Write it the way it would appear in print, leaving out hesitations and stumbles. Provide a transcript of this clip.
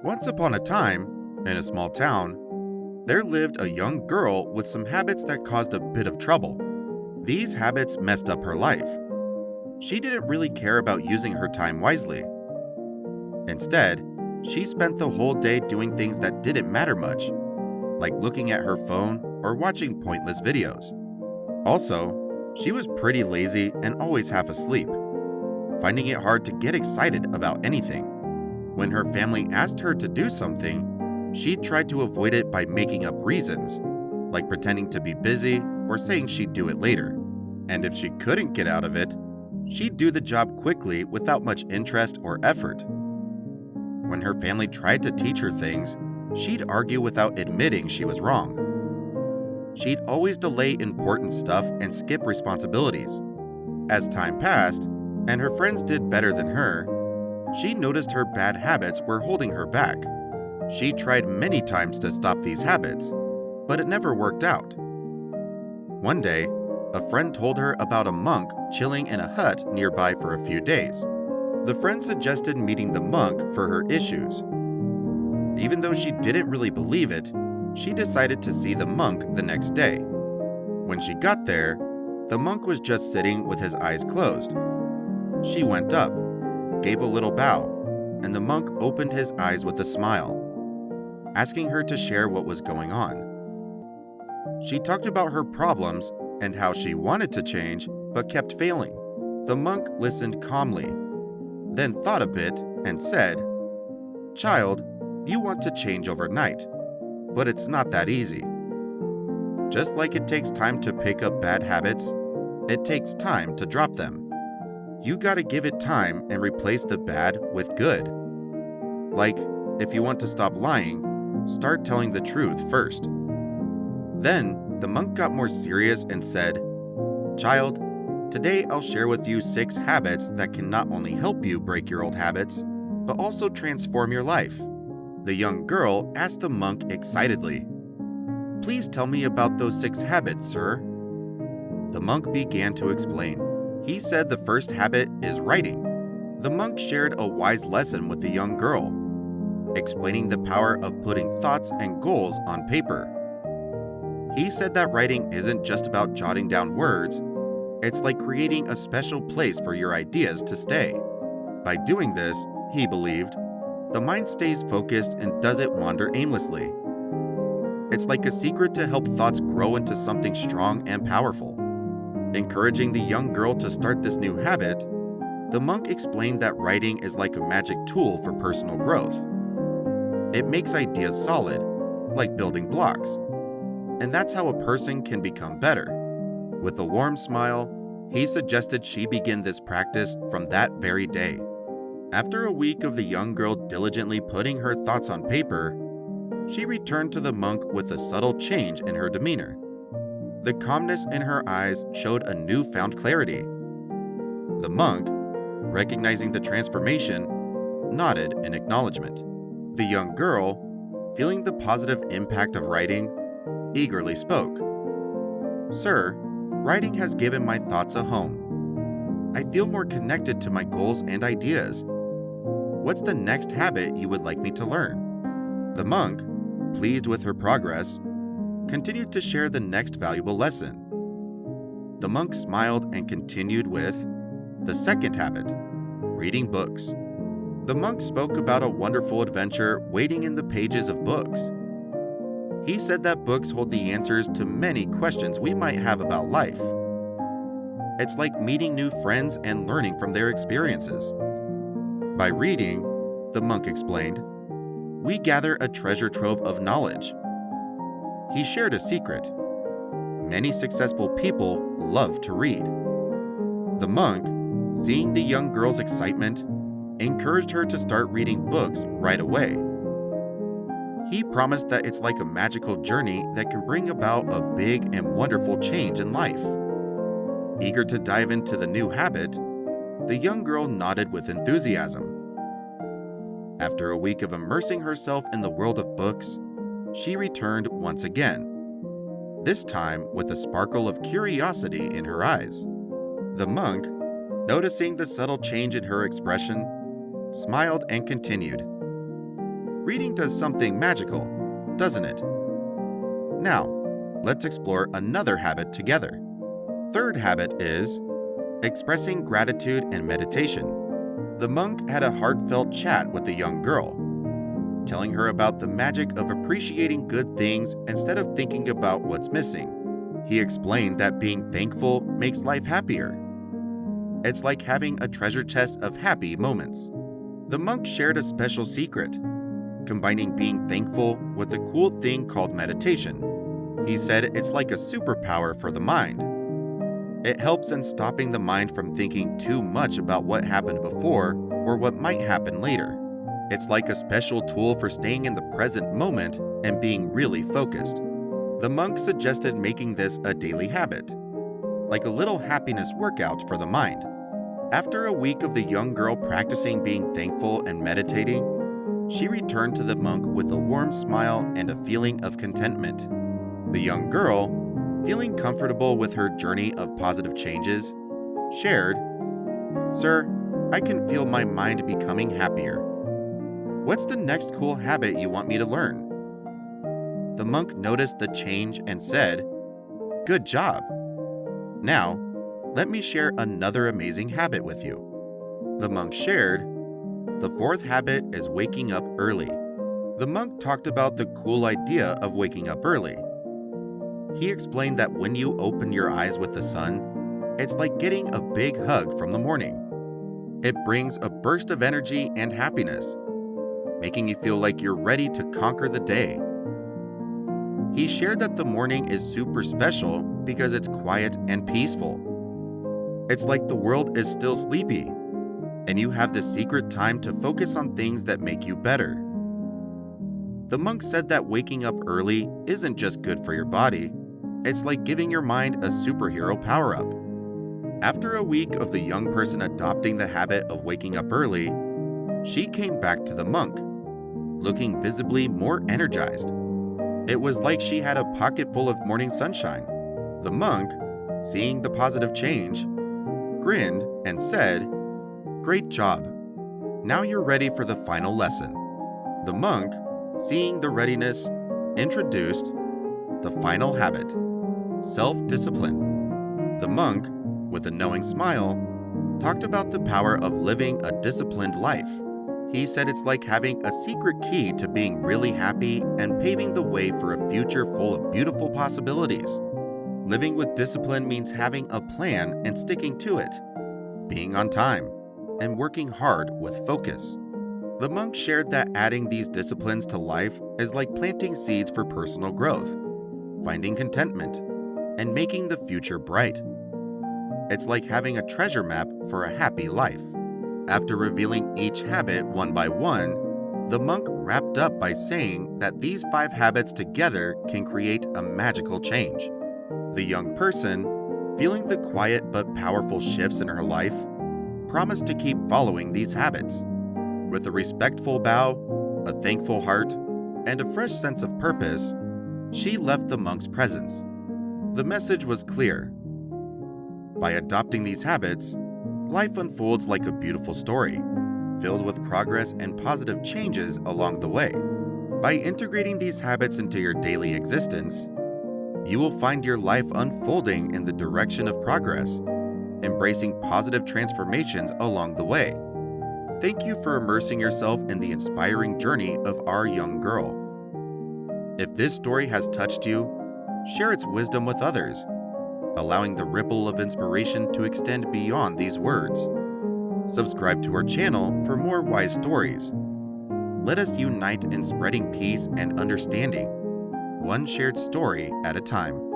Once upon a time, in a small town, there lived a young girl with some habits that caused a bit of trouble. These habits messed up her life. She didn't really care about using her time wisely. Instead, she spent the whole day doing things that didn't matter much, like looking at her phone or watching pointless videos. Also, she was pretty lazy and always half asleep, finding it hard to get excited about anything. When her family asked her to do something, she tried to avoid it by making up reasons, like pretending to be busy or saying she'd do it later. And if she couldn't get out of it, she'd do the job quickly without much interest or effort. When her family tried to teach her things, she'd argue without admitting she was wrong. She'd always delay important stuff and skip responsibilities. As time passed, and her friends did better than her, she noticed her bad habits were holding her back. She tried many times to stop these habits, but it never worked out. One day, a friend told her about a monk chilling in a hut nearby for a few days. The friend suggested meeting the monk for her issues. Even though she didn't really believe it, she decided to see the monk the next day. When she got there, the monk was just sitting with his eyes closed. She went up, gave a little bow, and the monk opened his eyes with a smile, asking her to share what was going on. She talked about her problems and how she wanted to change but kept failing. The monk listened calmly, then thought a bit and said, "Child, you want to change overnight, but it's not that easy. Just like it takes time to pick up bad habits, it takes time to drop them. You gotta give it time and replace the bad with good. Like, if you want to stop lying, start telling the truth first." Then, the monk got more serious and said, "Child, today I'll share with you 6 habits that can not only help you break your old habits, but also transform your life." The young girl asked the monk excitedly, "Please tell me about those 6 habits, sir." The monk began to explain. He said the first habit is writing. The monk shared a wise lesson with the young girl, explaining the power of putting thoughts and goals on paper. He said that writing isn't just about jotting down words, it's like creating a special place for your ideas to stay. By doing this, he believed, the mind stays focused and doesn't wander aimlessly. It's like a secret to help thoughts grow into something strong and powerful. Encouraging the young girl to start this new habit, the monk explained that writing is like a magic tool for personal growth. It makes ideas solid, like building blocks, and that's how a person can become better. With a warm smile, he suggested she begin this practice from that very day. After a week of the young girl diligently putting her thoughts on paper, she returned to the monk with a subtle change in her demeanor. The calmness in her eyes showed a newfound clarity. The monk, recognizing the transformation, nodded in acknowledgement. The young girl, feeling the positive impact of writing, eagerly spoke. "Sir, writing has given my thoughts a home. I feel more connected to my goals and ideas. What's the next habit you would like me to learn?" The monk, pleased with her progress, continued to share the next valuable lesson. The monk smiled and continued with the second habit, reading books. The monk spoke about a wonderful adventure waiting in the pages of books. He said that books hold the answers to many questions we might have about life. It's like meeting new friends and learning from their experiences. By reading, the monk explained, we gather a treasure trove of knowledge. He shared a secret. Many successful people love to read. The monk, seeing the young girl's excitement, encouraged her to start reading books right away. He promised that it's like a magical journey that can bring about a big and wonderful change in life. Eager to dive into the new habit, the young girl nodded with enthusiasm. After a week of immersing herself in the world of books, she returned once again, this time with a sparkle of curiosity in her eyes. The monk, noticing the subtle change in her expression, smiled and continued. Reading does something magical, doesn't it? Now, let's explore another habit together. Third habit is expressing gratitude and meditation. The monk had a heartfelt chat with the young girl, telling her about the magic of appreciating good things instead of thinking about what's missing. He explained that being thankful makes life happier. It's like having a treasure chest of happy moments. The monk shared a special secret, combining being thankful with a cool thing called meditation. He said it's like a superpower for the mind. It helps in stopping the mind from thinking too much about what happened before or what might happen later. It's like a special tool for staying in the present moment and being really focused. The monk suggested making this a daily habit, like a little happiness workout for the mind. After a week of the young girl practicing being thankful and meditating, she returned to the monk with a warm smile and a feeling of contentment. The young girl, feeling comfortable with her journey of positive changes, shared, "Sir, I can feel my mind becoming happier. What's the next cool habit you want me to learn?" The monk noticed the change and said, "Good job. Now, let me share another amazing habit with you." The monk shared, "The fourth habit is waking up early." The monk talked about the cool idea of waking up early. He explained that when you open your eyes with the sun, it's like getting a big hug from the morning. It brings a burst of energy and happiness, making you feel like you're ready to conquer the day. He shared that the morning is super special because it's quiet and peaceful. It's like the world is still sleepy, and you have the secret time to focus on things that make you better. The monk said that waking up early isn't just good for your body, it's like giving your mind a superhero power-up. After a week of the young person adopting the habit of waking up early, she came back to the monk, looking visibly more energized. It was like she had a pocket full of morning sunshine. The monk, seeing the positive change, grinned and said, "Great job. Now you're ready for the final lesson." The monk, seeing the readiness, introduced the final habit, self-discipline. The monk, with a knowing smile, talked about the power of living a disciplined life. He said it's like having a secret key to being really happy and paving the way for a future full of beautiful possibilities. Living with discipline means having a plan and sticking to it, being on time, and working hard with focus. The monk shared that adding these disciplines to life is like planting seeds for personal growth, finding contentment, and making the future bright. It's like having a treasure map for a happy life. After revealing each habit one by one, the monk wrapped up by saying that these 5 habits together can create a magical change. The young person, feeling the quiet but powerful shifts in her life, promised to keep following these habits. With a respectful bow, a thankful heart, and a fresh sense of purpose, she left the monk's presence. The message was clear. By adopting these habits, life unfolds like a beautiful story, filled with progress and positive changes along the way. By integrating these habits into your daily existence, you will find your life unfolding in the direction of progress, embracing positive transformations along the way. Thank you for immersing yourself in the inspiring journey of our young girl. If this story has touched you, share its wisdom with others, allowing the ripple of inspiration to extend beyond these words. Subscribe to our channel for more wise stories. Let us unite in spreading peace and understanding, one shared story at a time.